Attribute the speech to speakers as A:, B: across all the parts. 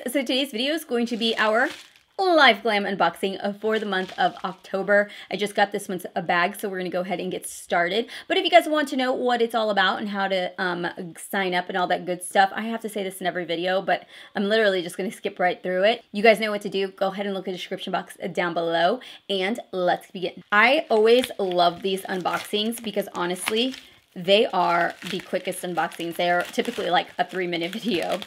A: So today's video is going to be our live glam unboxing for the month of October. I just got this one's a bag, so we're gonna go ahead and get started. But if you guys want to know what it's all about and how to sign up and all that good stuff, I have to say this in every video, but I'm literally just gonna skip right through it. You guys know what to do. Go ahead and look at the description box down below, and let's begin. I always love these unboxings because honestly, they are the quickest unboxings. They are typically like a 3-minute video.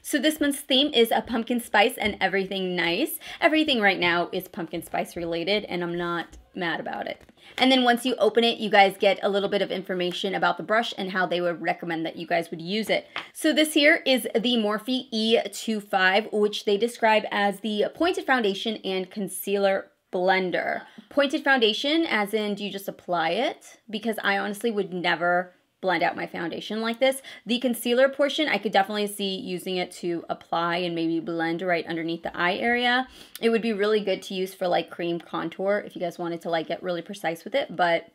A: So this month's theme is a pumpkin spice and everything nice. Everything right now is pumpkin spice related, and I'm not mad about it. And then once you open it, you guys get a little bit of information about the brush and how they would recommend that you guys would use it. So this here is the Morphe E25, which they describe as the pointed foundation and concealer blender. Pointed foundation as in, do you just apply it? Because I honestly would never blend out my foundation like this. The concealer portion, I could definitely see using it to apply and maybe blend right underneath the eye area. It would be really good to use for like cream contour if you guys wanted to like get really precise with it, but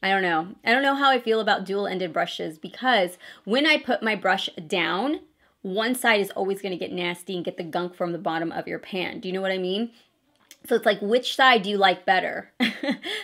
A: I don't know. I don't know how I feel about dual-ended brushes, because when I put my brush down, one side is always going to get nasty and get the gunk from the bottom of your pan. Do you know what I mean? So it's like, which side do you like better?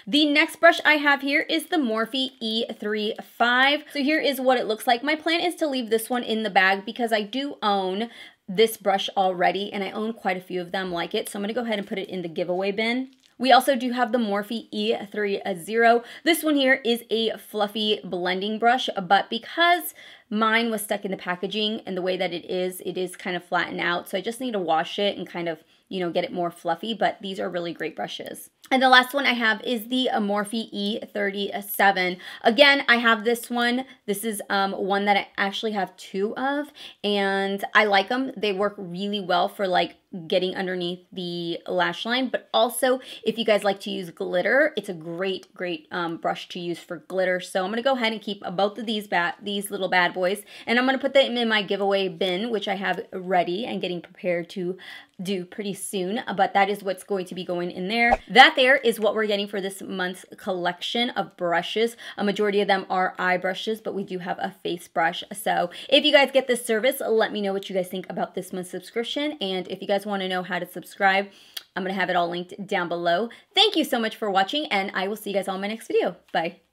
A: The next brush I have here is the Morphe E35. So here is what it looks like. My plan is to leave this one in the bag because I do own this brush already, and I own quite a few of them like it. So I'm going to go ahead and put it in the giveaway bin. We also do have the Morphe E30. This one here is a fluffy blending brush, but because mine was stuck in the packaging and the way that it is kind of flattened out. So I just need to wash it and kind of, you know, get it more fluffy, but these are really great brushes. And the last one I have is the Morphe E37. Again, I have this one. This is one that I actually have 2 of, and I like them. They work really well for like getting underneath the lash line, but also if you guys like to use glitter, it's a great brush to use for glitter. So I'm gonna go ahead and keep both of these little bad boys, and I'm gonna put them in my giveaway bin, which I have ready and getting prepared to do pretty soon, but that is what's going to be going in there. That there is what we're getting for this month's collection of brushes. A majority of them are eye brushes, but we do have a face brush. So if you guys get this service, let me know what you guys think about this month's subscription, and if you guys want to know how to subscribe, I'm going to have it all linked down below. Thank you so much for watching, and I will see you guys all in my next video. Bye.